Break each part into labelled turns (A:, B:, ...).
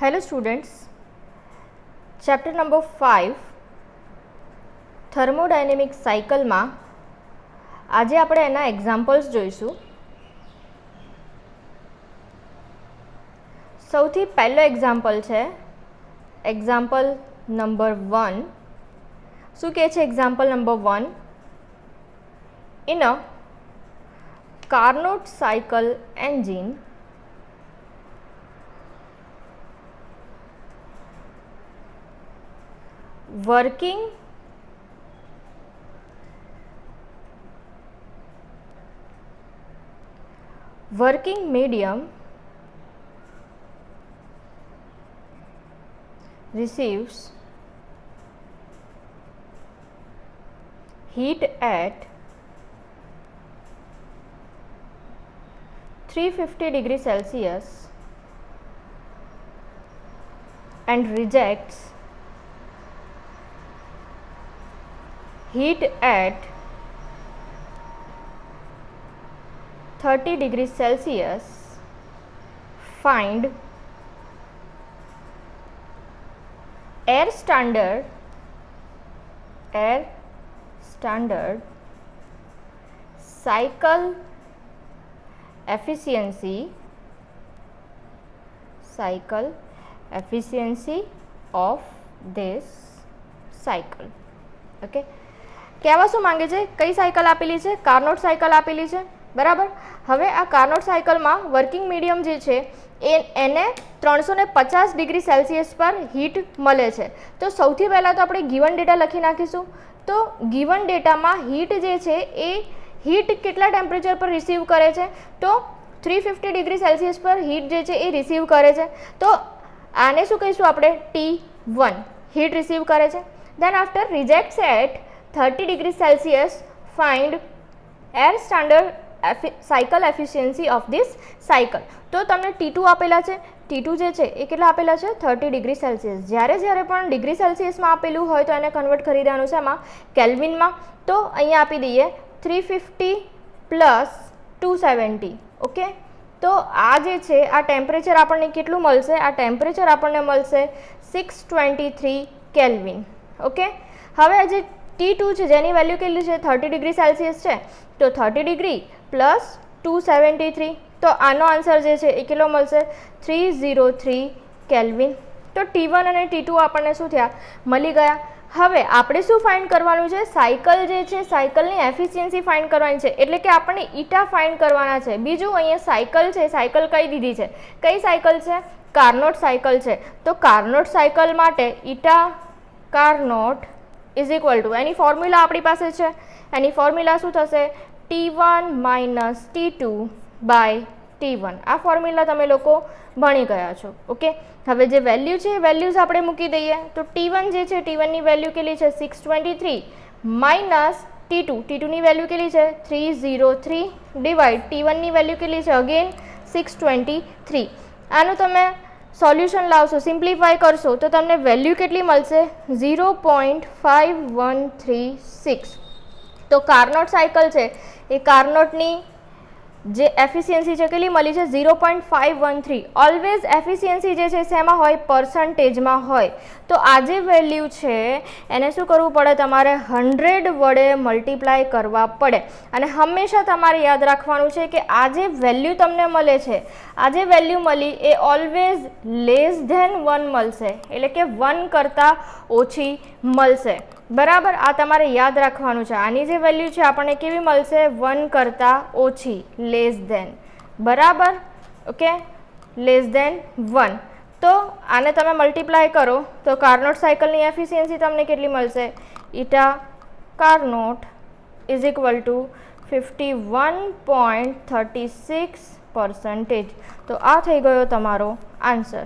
A: Hello students, chapter number 5 thermodynamic cycle માં આજે આપણે એના એક્ઝામ્પલ્સ જોઈશું. સૌથી પહેલો એક્ઝામ્પલ છે એક્ઝામ્પલ નંબર 1. શું કહે છે example number 1? In a Carnot cycle engine working medium receives heat at 350 degrees Celsius and rejects heat at 30 degrees Celsius. Find air standard cycle efficiency of this cycle. Okay, કહેવા શું માંગે છે? કઈ cycle આપેલી છે? કાર્નોટ સાયકલ આપેલી છે, બરાબર. હવે આ કાર્નોટ સાયકલમાં વર્કિંગ મીડિયમ જે છે એને 350 ડિગ્રી સેલ્સિયસ પર હીટ મળે છે. તો સૌથી પહેલાં તો આપણે ગિવન ડેટા લખી નાખીશું. તો ગિવન ડેટામાં હીટ જે છે એ હીટ કેટલા ટેમ્પરેચર પર રિસીવ કરે છે? તો 350 ડિગ્રી સેલ્સિયસ પર હીટ જે છે એ રિસીવ કરે છે. તો આને શું કહીશું આપણે? T1 હીટ રિસીવ કરે છે. Then after rejects at 30 degree Celsius. Find air standard cycle efficiency of this cycle. તો તમને T2 આપેલા છે. T2 જે છે એ કેટલા આપેલા છે? 30 ડિગ્રી સેલ્સિયસ. જ્યારે પણ ડિગ્રી સેલ્સિયસમાં આપેલું હોય તો એને કન્વર્ટ કરી દેવાનું છે એમાં કેલ્વિનમાં. તો અહીંયા આપી દઈએ 350 પ્લસ 270. ઓકે, તો આ જે છે આ ટેમ્પરેચર આપણને કેટલું મળશે? આ ટેમ્પરેચર આપણને મળશે 623 કેલ્વિન. ઓકે, હવે આ જે T2 છે જેની વેલ્યુ કેટલી છે? 30 ડિગ્રી સેલ્સિયસ છે. તો 30 ડિગ્રી પ્લસ 273. તો આનો આન્સર જે છે એ કેટલો મળશે? 303 કેલ્વિન. તો T1 અને T2 આપણને શું થયા? મળી ગયા. હવે આપણે શું ફાઇન્ડ કરવાનું છે? સાયકલ જે છે સાયકલની એફિશિયન્સી ફાઇન્ડ કરવાની છે. એટલે કે આપણને ઈટા ફાઇન્ડ કરવાના છે. બીજું અહીંયા સાયકલ છે, સાયકલ કઈ દીધી છે? કઈ સાયકલ છે? કાર્નોટ સાયકલ છે. તો કાર્નોટ સાયકલ માટે eta Carnot is equal to એની ફોર્મ્યુલા આપણી પાસે છે. એની ફોર્મ્યુલા શું થશે? T1 minus T2 by T1. આ ફોર્મ્યુલા તમે લોકો ભણી ગયા છો. ઓકે, હવે જે વેલ્યુ છે એ વેલ્યુઝ આપણે મૂકી દઈએ. તો T1 જે છે T1ની વેલ્યુ કેટલી છે? 623 માઇનસ T2ની વેલ્યુ કેટલી છે? 303 ડિવાઇડ T1ની વેલ્યુ કેટલી છે? અગેન 623. આનું તમે સોલ્યુશન લાવશો, સિમ્પ્લિફાય કરશો તો તમને વેલ્યુ કેટલી મળશે? 0.5136. તો કાર્નોટ સાયકલ છે એ કાર્નોટની જે એફિશિયન્સી છે કેટલી મળી છે? 0.513. ઓલવેઝ એફિશિયન્સી જે છે શેમાં હોય? પર્સન્ટેજમાં હોય. તો આ જે વેલ્યુ છે એને શું કરવું પડે? તમારે 100 વડે મલ્ટીપ્લાય કરવા પડે. અને હંમેશા તમારે યાદ રાખવાનું છે કે આ જે વેલ્યુ તમને મળે છે, આ જે વેલ્યુ મળી એ ઓલવેઝ લેસ ધેન 1 મળશે. એટલે કે 1 કરતાં ઓછી મળશે, બરાબર. આ તમારે યાદ રાખવાનું છે. આની જે વેલ્યુ છે આપણને કેવી મળશે? 1 કરતાં ઓછી, લેસ ધેન, બરાબર. Okay, less than 1. તો આને તમે મલ્ટીપ્લાય કરો તો કાર્નોટ સાયકલની એફિશિયન્સી તમને કેટલી મળશે? Eta Carnot is equal two 51.36%. તો આ થઈ ગયો તમારો આન્સર.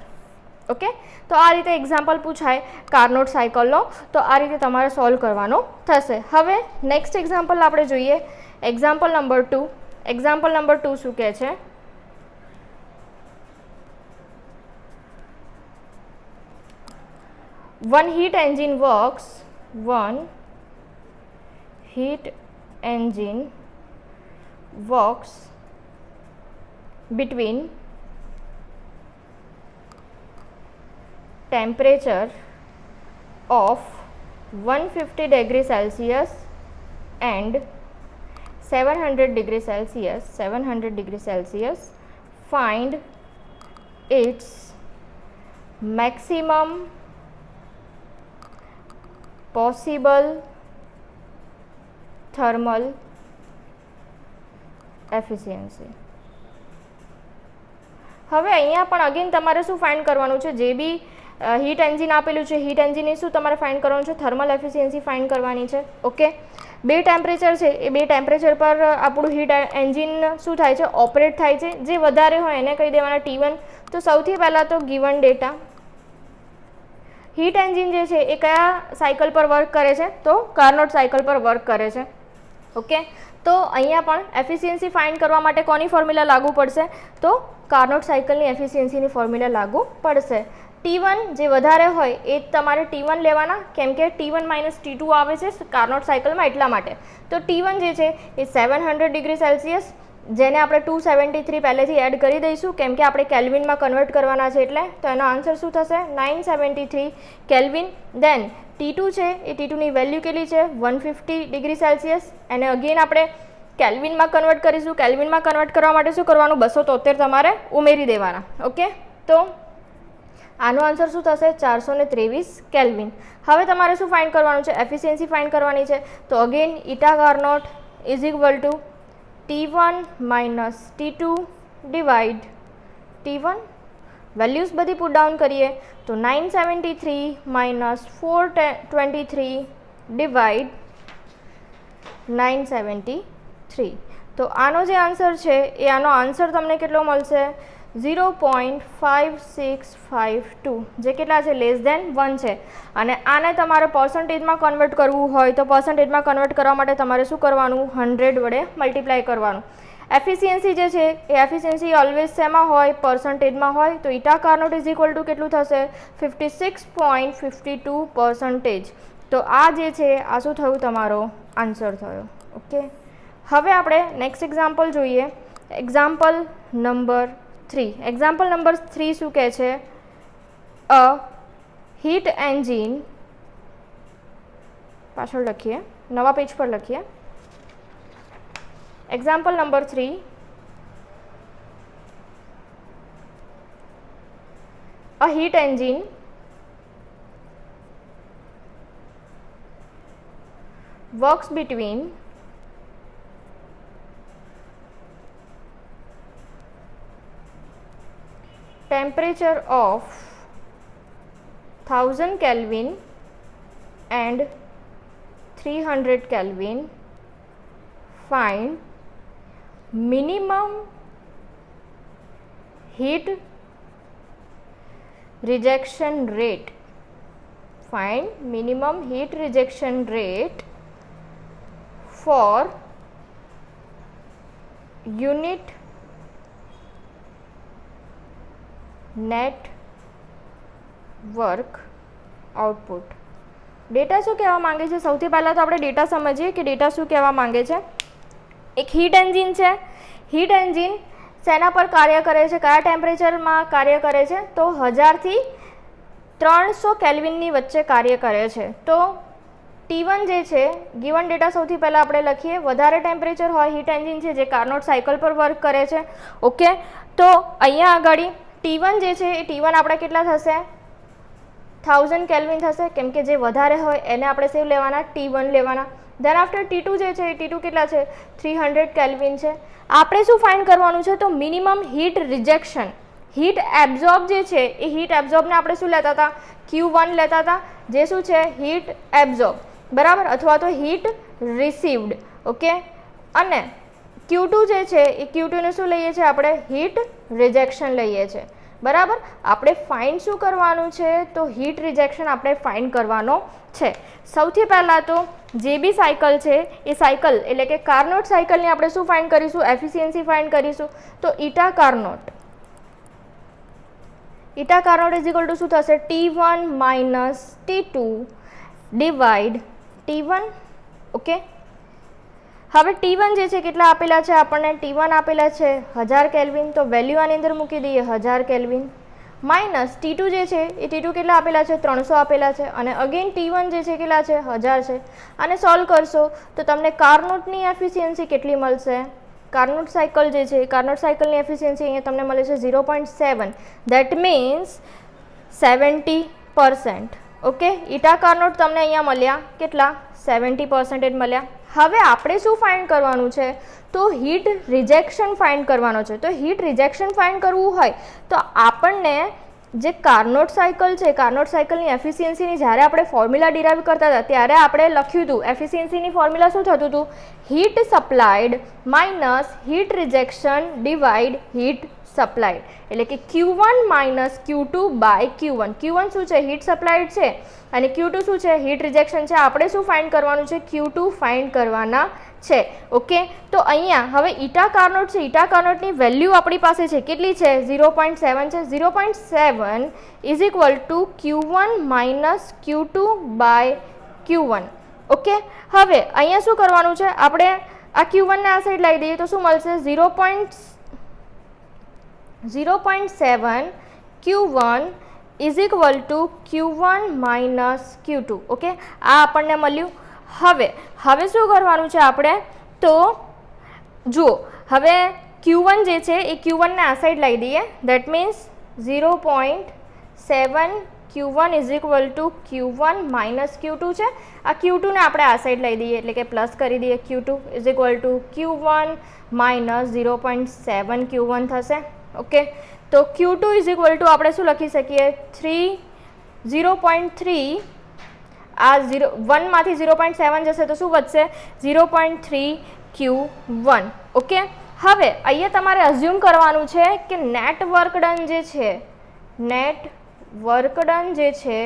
A: ઓકે, તો આ રીતે એક્ઝામ્પલ પૂછાય કાર્નોટ સાયકલનો. તો આ રીતે તમારે સોલ્વ કરવાનો થશે. હવે નેક્સ્ટ એક્ઝામ્પલ આપણે જોઈએ. Example number 2. એક્ઝામ્પલ નંબર 2 શું કહે છે? one heat engine works between temperature of 150 degree Celsius and 700 degree Celsius, find its maximum possible thermal efficiency. હવે અહીંયા પણ અગેન તમારે શું ફાઇન્ડ કરવાનું છે, જે બી હીટ એન્જિન આપેલું છે, હીટ એન્જિનની શું તમારે ફાઇન્ડ કરવાનું છે, થર્મલ એફિશિયન્સી ફાઇન્ડ કરવાની છે. ઓકે, બે ટેમ્પરેચર છે, એ બે ટેમ્પરેચર પર આપણું હીટ એન્જિન શું થાય છે, ઓપરેટ થાય છે. જે વધારે હોય એને કહી દેવાના T1. તો સૌથી પહેલાં તો ગિવન ડેટા, હીટ એન્જિન જે છે એ કયા સાયકલ પર વર્ક કરે છે, તો કાર્નોટ સાયકલ પર વર્ક કરે છે. ઓકે, તો અહીંયા પણ એફિશિયન્સી ફાઇન્ડ કરવા માટે કોની ફોર્મ્યુલા લાગુ પડશે, તો કાર્નોટ સાયકલની એફિશિયન્સીની ફોર્મ્યુલા લાગુ પડશે. T1 જે વધારે હોય એ તમારે T1 લેવાના, કેમ કે T1 - T2 આવે છે કાર્નોટ સાયકલમાં, એટલા માટે. તો T1 જે છે એ 700 ડિગ્રી સેલ્સિયસ, જેને આપણે 273 પહેલેથી એડ કરી દઈશું, કેમ કે આપણે કેલ્વિનમાં કન્વર્ટ કરવાના છે એટલે. તો એનો આન્સર શું થશે, 973 કેલ્વિન. દેન T2 છે એ T2ની વેલ્યુ કેટલી છે, 150 ડિગ્રી સેલ્સિયસ. એને અગેન આપણે કેલ્વિનમાં કન્વર્ટ કરીશું. કેલ્વિનમાં કન્વર્ટ કરવા માટે શું કરવાનું, 273 તમારે ઉમેરી દેવાના. ઓકે, તો આનો આન્સર શું થશે, 423 કેલ્વિન. હવે તમારે શું ફાઇન્ડ કરવાનું છે, એફિશિયન્સી ફાઇન્ડ કરવાની છે. તો again eta Carnot is equal to T1 - T2 divide T1. Values બધી પુટ ડાઉન કરીએ તો 973 - 423 ડિવાઇડ 973. તો આનો જે આન્સર છે એ આનો આન્સર તમને કેટલો મળશે, 0.5652, જે કેટલા છે, લેસ દેન 1 છે. અને આને તમારે પર્સન્ટેજમાં કન્વર્ટ કરવું હોય તો પર્સન્ટેજમાં કન્વર્ટ કરવા માટે તમારે શું કરવાનું, 100 વડે મલ્ટીપ્લાય કરવાનું. એફિશિયન્સી જે છે એ એફિશિયન્સી ઓલવેઝ શેમાં હોય, પર્સન્ટેજમાં હોય. તો ઇટા કાર્નોટ ઇઝ ઇક્વલ ટુ કેટલું થશે, 56.52%. તો આ જે છે આ શું થયું, તમારો આન્સર થયો. ઓકે, હવે આપણે નેક્સ્ટ એક્ઝામ્પલ જોઈએ. Example number 3. એક્ઝામ્પલ નંબર 3 શું કહે છે, અ હીટ એન્જિન, પાછળ લખીએ, નવા પેજ પર લખીએ. Example number 3, a heat engine works between temperature of 1000 Kelvin and 300 Kelvin. Find minimum heat rejection rate. Find minimum heat rejection rate for unit net work output. Data શું કહેવા માંગે છે, સૌથી પહેલાં તો આપણે ડેટા સમજીએ કે ડેટા શું કહેવા માંગે છે. એક હીટ એન્જિન છે. હીટ એન્જિન શેના પર કાર્ય કરે છે, કયા ટેમ્પરેચરમાં કાર્ય કરે છે, તો 1000 થી 300 કેલ્વિનની વચ્ચે કાર્ય કરે છે. તો T1 જે છે, ગિવન ડેટા સૌથી પહેલાં આપણે લખીએ. વધારે ટેમ્પરેચર હોય, હીટ એન્જિન છે જે કાર્નોટ સાયકલ પર વર્ક કરે છે. ઓકે, તો અહીંયા આગળ T1 જે છે એ T1 આપણે કેટલા થશે, 1000 કેલ્વિન થશે, કેમ કે જે વધારે હોય એને આપણે શું લેવાના, T1 લેવાના. ધેન આફ્ટર T2 જે છે એ T2 કેટલા છે, 300 કેલ્વિન છે. આપણે શું ફાઇન્ડ કરવાનું છે, તો minimum heat rejection. Heat absorb જે છે એ હીટ એબ્ઝોર્બને આપણે શું લેતા હતા, Q1 લેતા હતા, જે શું છે હીટ એબ્ઝોર્બ, બરાબર, અથવા તો હીટ રિસીવ્ડ. ઓકે, અને Q2 જે છે એ Q2 ને શું લઈએ છીએ આપણે, હીટ રિજેક્શન લઈએ છીએ, બરાબર. આપણે ફાઇન્ડ શું કરવાનું છે, તો હીટ રિજેક્શન આપણે ફાઇન્ડ કરવાનો છે. સૌથી પહેલાં તો જે બી સાયકલ છે એ સાયકલ એટલે કે કાર્નોટ સાયકલની આપણે શું ફાઇન્ડ કરીશું, એફિશિયન્સી ફાઇન્ડ કરીશું. તો ઇટા કાર્નોટ ઇઝ ઇક્વલ ટુ શું થશે, T1 - T2 divide T1. Okay, હવે T1 જે છે કેટલા આપેલા છે આપણને, T1 આપેલા છે 1000 કેલ્વિન. તો વેલ્યુ આની અંદર મૂકી દઈએ 1000 કેલ્વિન. માઇનસ T2 જે છે એ T2 કેટલા આપેલા છે 300 આપેલા છે અને અગેન T1 જે છે કેટલા છે 1000 છે. આને સોલ્વ કરશો તો તમને કાર્નોટની એફિશિયન્સી કેટલી મળશે? કાર્નોટ સાયકલ જે છે કાર્નોટ સાયકલની એફિશિયન્સી અહીંયા તમને મળે છે 0.7 that means 70%. Okay, eta Carnot તમને અહીંયા મળ્યા કેટલા 70% મળ્યા. હવે આપણે શું ફાઇન્ડ કરવાનું છે? તો હીટ રિજેક્શન ફાઇન્ડ કરવાનો છે. તો હીટ રિજેક્શન ફાઇન્ડ કરવું હોય તો આપણને જે કાર્નોટ સાયકલ છે કાર્નોટ સાયકલની એફિશિયન્સીની જ્યારે આપણે ફોર્મ્યુલા ડિરાઇવ કરતા હતા ત્યારે આપણે લખ્યું હતું એફિશિયન્સીની ફોર્મ્યુલા શું થતું હતું? Heat supplied minus heat rejection divide heat supplied, એટલે કે Q1 minus Q2 by Q1. Q1 શું છે? હીટ સપ્લાયડ છે અને Q2 શું છે? હીટ રિજેક્શન છે. આપણે શું ફાઇન્ડ કરવાનું છે? Q2 ફાઇન્ડ કરવાના છે. ઓકે, તો અહીંયા હવે ઈટા કાર્નોટ છે, ઈટા કાર્નોટની વેલ્યુ આપણી પાસે છે કેટલી છે? 0.7 છે. 0.7 is equal to Q1 minus Q2 by Q1. Okay, હવે અહીંયા શું કરવાનું છે? આપણે આ Q1 ને આ સાઈડ લાવી દઈએ તો શું મળશે? 0.7 Q1 is equal to Q1 minus Q2. Okay, આ આપણને મળ્યું. હવે શું કરવાનું છે આપણે? તો જુઓ, હવે Q1 જે છે એ Q1 ને આ સાઈડ લાવી દઈએ that means 0.7 Q1 is equal to Q1 minus Q2 છે. આ Q2 ને આપણે આ સાઈડ લઈ દઈએ એટલે કે પ્લસ કરી દઈએ. Q2 is equal to Q1 minus 0.7 Q1 થશે. ઓકે, તો Q2 ઇઝ ઇક્વલ ટુ આપણે શું લખી શકીએ? 0.3 આ 1 માંથી 0.7 જશે તો શું વધશે? 0.3 Q1. ઓકે, હવે અહીંયા તમારે અઝ્યુમ કરવાનું છે કે નેટ વર્ક ડન જે છે નેટ વર્ક ડન જે છે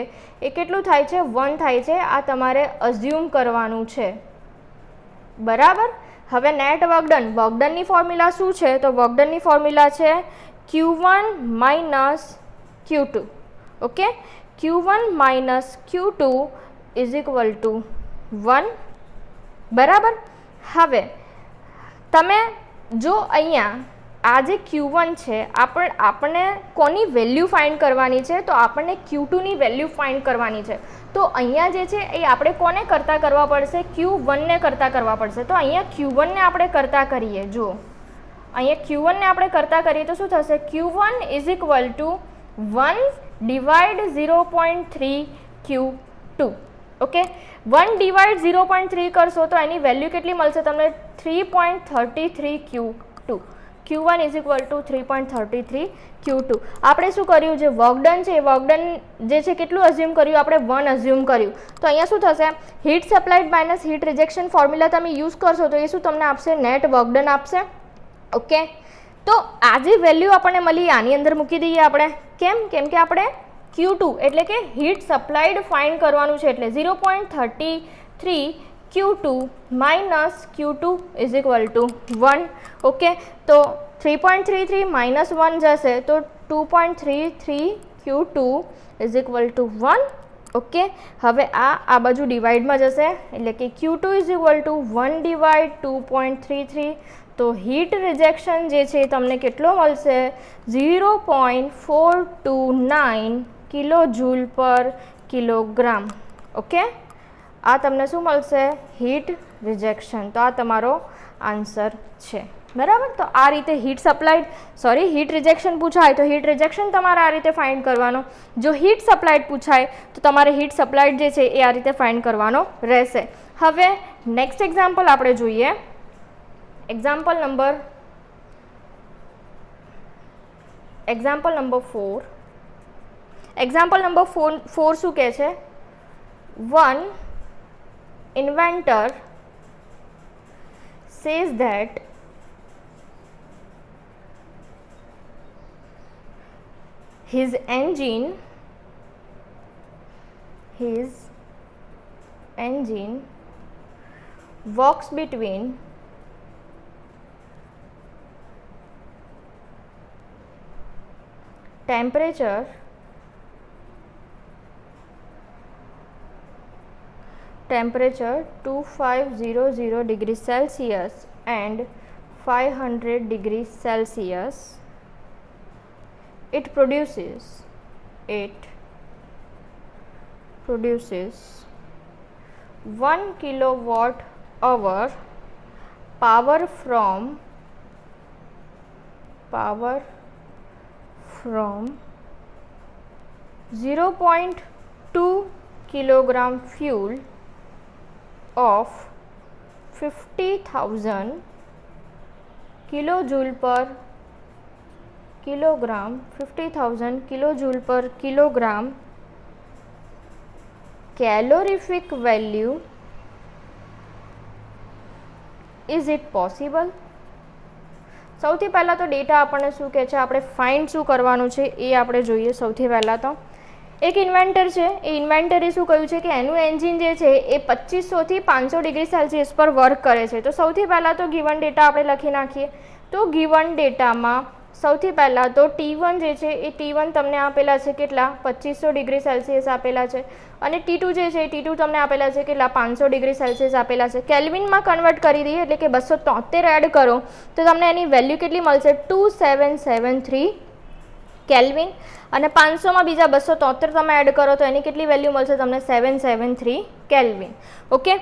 A: એ કેટલું થાય છે? 1 થાય છે. આ તમારે અઝ્યુમ કરવાનું છે. બરાબર. હવે નેટ વર્કડનની ફોર્મ્યુલા શું છે? તો વર્કડનની ફોર્મ્યુલા છે Q1 minus Q2. Okay, Q1 minus Q2 is equal two 1. બરાબર. હવે તમે જો અહીંયા આ જે Q1 છે આપણને કોની વેલ્યુ ફાઇન્ડ કરવાની છે? તો આપણને Q2ની વેલ્યુ ફાઇન્ડ કરવાની છે. તો અહીંયા જે છે એ આપણે કોને કરતાં કરવા પડશે? Q1 ને કરતાં કરવા પડશે. તો અહીંયા Q1 ને આપણે કરતાં કરીએ. જુઓ, અહીંયા Q1 ને આપણે કરતાં કરીએ તો શું થશે? Q1 is equal two 1 divide 0.3 Q2. Okay, 1 divide 0.3 કરશો તો એની વેલ્યુ કેટલી મળશે તમને? 3.33 Q2. Q1 is equal two 3.33 Q2. આપણે શું કર્યું? જે વર્કડન છે એ વર્કડન જે છે કેટલું અઝ્યુમ કર્યું? આપણે 1 અઝ્યુમ કર્યું. તો અહીંયા શું થશે? Heat supplied minus heat rejection formula તમે યુઝ કરશો તો એ શું તમને આપશે? નેટ વર્કડન આપશે. ઓકે, તો આ જે વેલ્યુ આપણને મળી આની અંદર મૂકી દઈએ આપણે. કેમ કે આપણે Q2 એટલે કે હીટ સપ્લાયડ ફાઇન્ડ કરવાનું છે એટલે 0.33 Q2 minus Q2 is equal two 1. Okay, તો 3.33 માઇનસ 1 જશે તો 2.33 Q2 is equal two 1. Okay, હવે આ બાજુ ડિવાઇડમાં જશે એટલે કે Q2 is equal two 1 divide 2.33. તો હીટ રિજેક્શન જે છે તમને કેટલો મળશે? 0.429 કિલોજૂલ પર કિલોગ્રામ. ઓકે, આ તમને શું મળશે? Heat rejection. તો આ તમારો આન્સર છે. બરાબર. તો આ રીતે હીટ રિજેક્શન પૂછાય તો હીટ રિજેક્શન તમારે આ રીતે ફાઇન્ડ કરવાનો. જો હીટ સપ્લાયડ પૂછાય તો તમારે હીટ સપ્લાયડ જે છે એ આ રીતે ફાઇન્ડ કરવાનો રહેશે. હવે નેક્સ્ટ એક્ઝામ્પલ આપણે જોઈએ. Example number 4. એક્ઝામ્પલ નંબર 4 શું કહે છે? One inventor says that his engine works between temperature 2500 degrees Celsius and 500 degrees Celsius. It produces it produces 1 kilowatt hour power from 0.2 kilogram fuel of 50,000 kilojoule per kilogram, 50,000 kilojoule per kilogram calorific value. Is it possible? સૌથી પહેલાં તો data આપણને શું કહે છે, આપણે find શું કરવાનું છે એ આપણે જોઈએ. સૌથી પહેલાં તો એક ઇન્વેન્ટર છે, એ ઇન્વેન્ટરે શું કહ્યું છે કે એનું એન્જિન જે છે એ 2500 થી 500 ડિગ્રી સેલ્સિયસ પર વર્ક કરે છે. તો સૌથી પહેલાં તો ગિવન ડેટા આપણે લખી નાખીએ. તો ગિવન ડેટામાં સૌથી પહેલાં તો T1 જે છે એ T1 તમને આપેલા છે કેટલા, 2500 ડિગ્રી સેલ્સિયસ આપેલા છે, અને T2 જે છે T2 તમને આપેલા છે કેટલા, 500 ડિગ્રી સેલ્સિયસ આપેલા છે. કેલ્વિનમાં કન્વર્ટ કરી દઈએ એટલે કે 273 એડ કરો તો તમને એની વેલ્યુ કેટલી મળશે, 2773 કેલ્વિન, અને 500માં બીજા 273 તમે એડ કરો તો એની કેટલી વેલ્યુ મળશે તમને, 773 કેલ્વિન. ઓકે,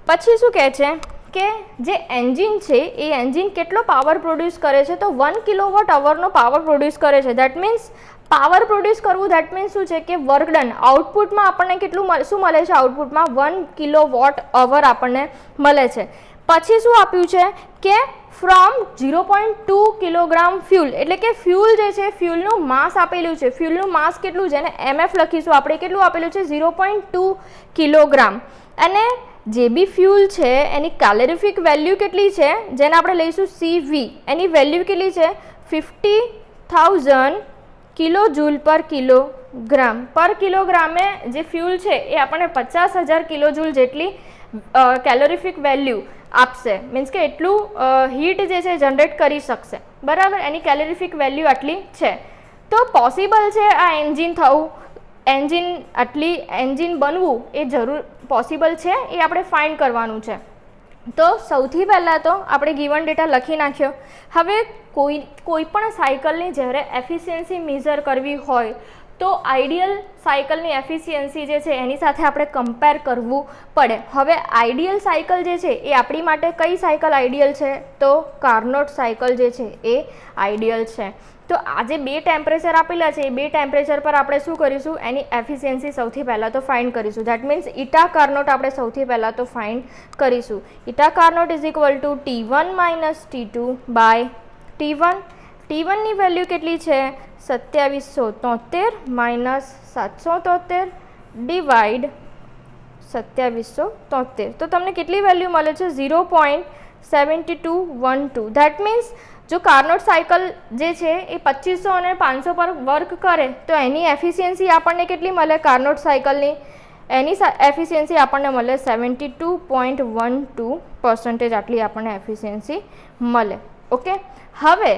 A: પછી શું કહે છે કે જે એન્જિન છે એ એન્જિન કેટલો પાવર પ્રોડ્યુસ કરે છે, તો 1 કિલોવોટ અવરનો પાવર પ્રોડ્યુસ કરે છે. દેટ મીન્સ પાવર પ્રોડ્યુસ કરવું, દેટ મીન્સ શું છે કે વર્ક ડન, આઉટપુટમાં આપણને કેટલું શું મળે છે, આઉટપુટમાં 1 કિલોવોટ અવર આપણને મળે છે. પછી શું આપ્યું છે કે ફ્રોમ 0.2 કિલોગ્રામ ફ્યુલ, એટલે કે ફ્યુલ જે છે ફ્યુલનું માસ આપેલું છે, ફ્યુલનું માસ કેટલું છે એને MF લખીશું આપણે, કેટલું આપેલું છે 0.2 કિલોગ્રામ, અને જે બી ફ્યુલ છે એની કેલોરીફિક વેલ્યુ કેટલી છે જેને આપણે લઈશું CV, એની વેલ્યુ કેટલી છે 50,000 કિલોજૂલ પર કિલોગ્રામ. પર કિલોગ્રામે જે ફ્યુલ છે એ આપણને 50,000 કિલોજૂલ જેટલી કેલોરીફિક વેલ્યુ આપશે, મીન્સ કે એટલું હીટ જે છે જનરેટ કરી શકશે. બરાબર, એની કેલોરીફિક વેલ્યુ આટલી છે. તો પોસિબલ છે આ એન્જિન થવું, એન્જિન બનવું એ જરૂર પોસિબલ છે, એ આપણે ફાઇન્ડ કરવાનું છે. તો સૌથી પહેલાં તો આપણે ગિવન ડેટા લખી નાખ્યો. હવે કોઈ પણ સાયકલની જ્યારે એફિશિયન્સી મેઝર કરવી હોય તો આઈડિયલ સાયકલની એફિશિયન્સી જે છે એની સાથે આપણે કમ્પેર કરવું પડે. હવે આઈડિયલ સાયકલ જે છે એ આપણી માટે કઈ સાયકલ આઈડિયલ છે, તો કાર્નોટ સાયકલ જે છે એ આઈડિયલ છે. તો આ જે બે ટેમ્પરેચર આપેલા છે એ બે ટેમ્પરેચર પર આપણે શું કરીશું, એની એફિશિયન્સી સૌથી પહેલાં તો ફાઇન્ડ કરીશું. દેટ મીન્સ ઇટા કાર્નોટ આપણે સૌથી પહેલાં તો ફાઇન્ડ કરીશું. Eta Carnot is equal to T1 minus T2 by T1. T1ની વેલ્યુ કેટલી છે 2773 માઇનસ 773 ડિવાઇડ 2773, તો તમને કેટલી વેલ્યુ મળે છે 0.7212. દેટ મીન્સ જો કાર્નોટ સાયકલ જે છે એ 2500 અને 500 પર વર્ક કરે તો એની એફિશિયન્સી આપણને કેટલી મળે, કાર્નોટ સાયકલની એની એફિશિયન્સી આપણને મળે 72.12% આટલી આપણને એફિશિયન્સી મળે. ઓકે, હવે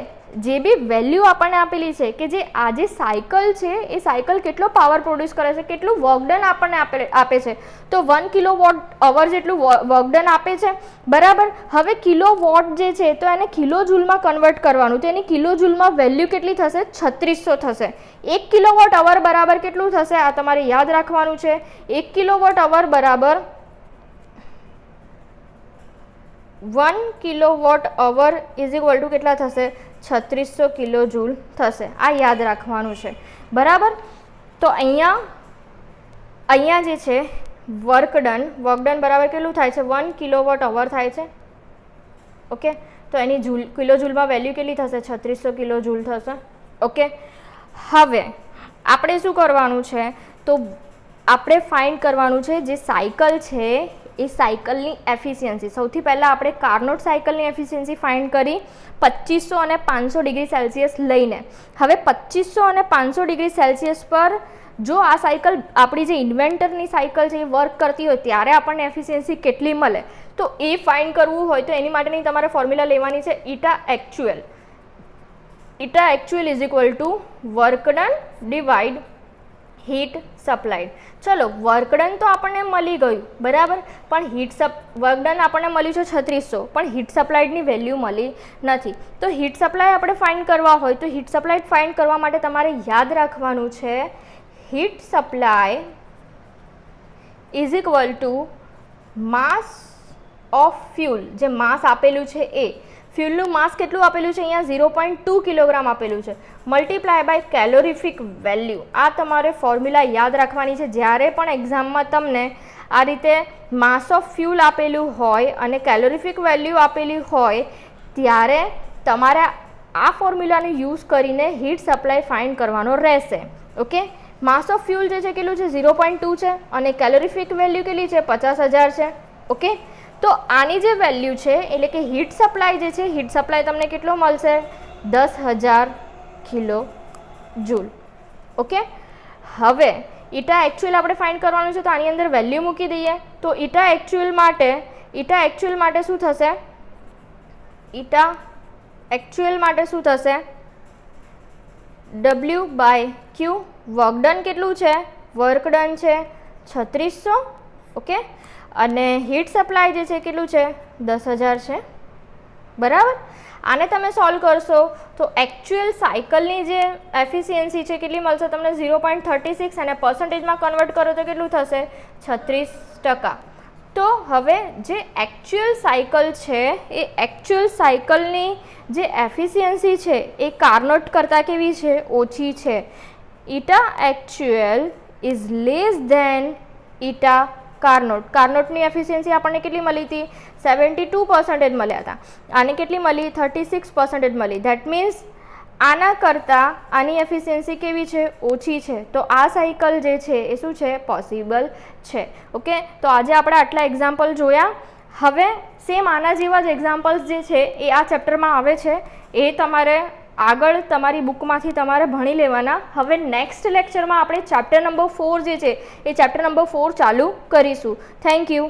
A: જે બી વેલ્યુ આપણને આપેલી છે કે જે આ જે સાયકલ છે એ સાયકલ કેટલો પાવર પ્રોડ્યુસ કરે છે, કેટલું વર્કડન આપણને આપે છે, તો 1 કિલોવોટ અવર જેટલું વર્કડન આપે છે. બરાબર, હવે કિલોવોટ જે છે તો એને કિલોજૂલમાં કન્વર્ટ કરવાનું, તો એની કિલોજૂલમાં વેલ્યુ કેટલી થશે 3600 થશે. 1 કિલોવોટ અવર બરાબર કેટલું થશે, આ તમારે યાદ રાખવાનું છે. 1 કિલોવોટ અવર બરાબર 1 kilowatt hour is equal to કેટલા થશે 3600 કિલોજૂલ થશે. આ યાદ રાખવાનું છે. બરાબર, તો અહીંયા જે છે વર્કડન બરાબર કેટલું થાય છે 1 કિલોવોટ અવર થાય છે. ઓકે, તો એની કિલોજૂલમાં વેલ્યુ કેટલી થશે 3600 કિલોજૂલ થશે. ઓકે, હવે આપણે શું કરવાનું છે, તો આપણે ફાઇન્ડ કરવાનું છે જે સાયકલ છે એ સાયકલની એફિશિયન્સી. સૌથી પહેલાં આપણે કાર્નોટ સાયકલની એફિશિયન્સી ફાઇન્ડ કરી 2500 અને 500 ડિગ્રી સેલ્સિયસ લઈને. હવે 2500 અને 500 ડિગ્રી સેલ્સિયસ પર જો આ સાયકલ આપણી જે ઇન્વેન્ટરની સાયકલ છે એ વર્ક કરતી હોય ત્યારે આપણને એફિશિયન્સી કેટલી મળે, તો એ ફાઇન્ડ કરવું હોય તો એની માટેની તમારે ફોર્મ્યુલા લેવાની છે eta actual. Eta actual is equal to work done divide heat supplied. ચલો વર્ક ડન તો આપણને મળી ગયું બરાબર, પણ વર્ક ડન આપણને મળ્યું છે 3600, પણ હીટ સપ્લાઈડની વેલ્યુ મળી નથી. તો હીટ સપ્લાય આપણે ફાઇન્ડ કરવા હોય તો હીટ સપ્લાઈડ ફાઇન્ડ કરવા માટે તમારે યાદ રાખવાનું છે heat supply is equal two mass of fuel. જે માસ આપેલું છે એ ફ્યુલનું માસ કેટલું આપેલું છે અહીંયા 0.2 કિલોગ્રામ આપેલું છે, મલ્ટીપ્લાય બાય કેલોરીફિક વેલ્યુ. આ તમારે ફોર્મ્યુલા યાદ રાખવાની છે. જ્યારે પણ એક્ઝામમાં તમને આ રીતે માસ ઓફ ફ્યુલ આપેલું હોય અને કેલોરીફિક વેલ્યુ આપેલી હોય ત્યારે તમારે આ ફોર્મ્યુલાનો યુઝ કરીને હીટ સપ્લાય ફાઇન્ડ કરવાનો રહેશે. ઓકે, માસ ઓફ ફ્યુલ જે છે કેટલું છે 0.2 છે અને કેલોરીફિક વેલ્યુ કેટલી છે 50,000 છે. ઓકે, તો આની જે વેલ્યુ છે એટલે કે હીટ સપ્લાય જે છે, હીટ સપ્લાય તમને કેટલો મળશે 10,000 કિલો જૂલ. ઓકે, હવે ઈટા એકચ્યુઅલ આપણે ફાઇન્ડ કરવાનું છે તો આની અંદર વેલ્યુ મૂકી દઈએ. તો ઈટા એકચ્યુઅલ માટે શું થશે, ઈટા એકચ્યુઅલ માટે શું થશે W/Q. વર્ક ડન કેટલું છે, વર્ક ડન છે 3600. ઓકે, અને હીટ સપ્લાય જે છે કેટલું છે 10,000 છે બરાબર. આને તમે સોલ્વ કરશો તો એકચ્યુઅલ સાયકલની જે એફિશિયન્સી છે કેટલી મળશે તમને 0.36 અને પર્સન્ટેજમાં કન્વર્ટ કરો તો કેટલું થશે 36%. તો હવે જે એકચ્યુઅલ સાયકલ છે એ એકચ્યુઅલ સાયકલની જે એફિશિયન્સી છે એ કાર્નોટ કરતાં કેવી છે, ઓછી છે. Eta actual is less than eta Carnot. કાર્નોટની એફિશિયન્સી આપણને કેટલી મળી હતી 72% મળ્યા હતા, આને કેટલી મળી 36% મળી. ધેટ મીન્સ આના કરતાં આની એફિશિયન્સી કેવી છે, ઓછી છે. તો આ સાયકલ જે છે એ શું છે, પોસિબલ છે. ઓકે, તો આજે આપણે આટલા એક્ઝામ્પલ જોયા. હવે સેમ આના જેવા જ એક્ઝામ્પલ્સ જે છે એ આ ચેપ્ટરમાં આવે છે, એ તમારે આગળ તમારી બુકમાંથી તમારે ભણી લેવાના. હવે નેક્સ્ટ લેક્ચરમાં આપણે ચેપ્ટર નંબર 4 જે છે એ ચેપ્ટર નંબર 4 ચાલુ કરીશું. Thank you.